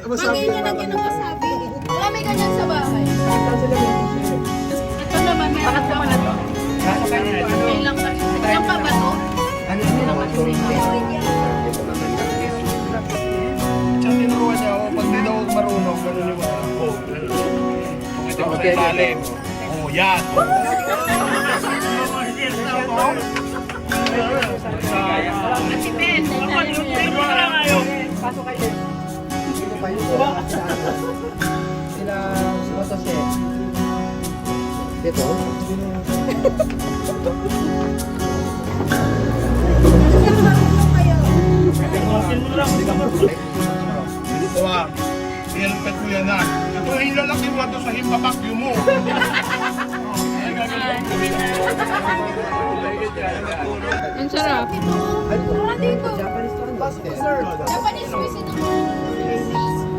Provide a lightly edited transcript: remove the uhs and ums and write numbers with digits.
Ganyan lang yun ang masabi. Wala may ganyan sa bahay. Ito naman, may bakit naman ito? May lang pa. Yan pa ba ito? Ano naman ito? Siya tinuruan niya ako, pag di daw marunong, gano'n yung mga. Kung ito ko sa ilalim. Oh, yan. Si Ben. Pasok kayo. Sino pa yun? Sila si Otose. Dito? Ito ah, helpet ko yan ah. Ito yung lalaki mo ito sa himpapakyo mo. Ang sarap. Ay, Wala dito. Japanese to. Pasok, sir. Japanese cuisine ako.